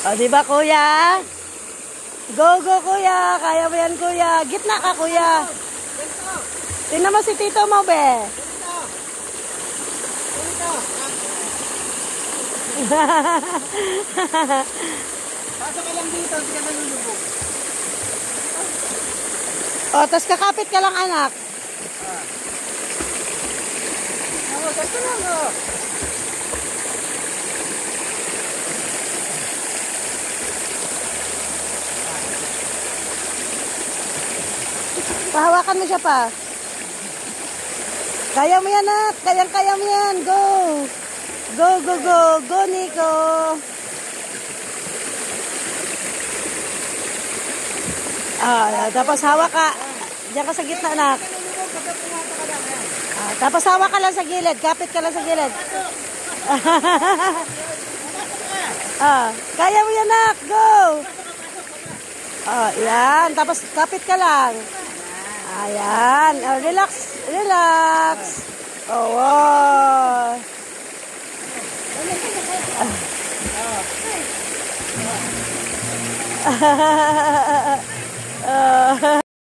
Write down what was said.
O, diba kuya? Go, go kuya. Kaya mo yan kuya. Gitna ka kuya. Tingnan mo si tito mo, be. Pasok ka lang dito, hindi ka nalulubog. O, tas kakapit ka lang anak. Ganito lang, oh. Pahawakan mo siya pa. Kaya mo yan, anak. Kayang-kaya mo yan. Go. Go, go, go. Go, Nico. Tapos hawak ka. Diyan ka sa gitna, anak. Tapos hawak ka lang sa gilid. Kapit ka lang sa gilid. Kaya mo yan, anak. Go. Yan. Tapos kapit ka lang. Ayan. Relax. Relax. Wow.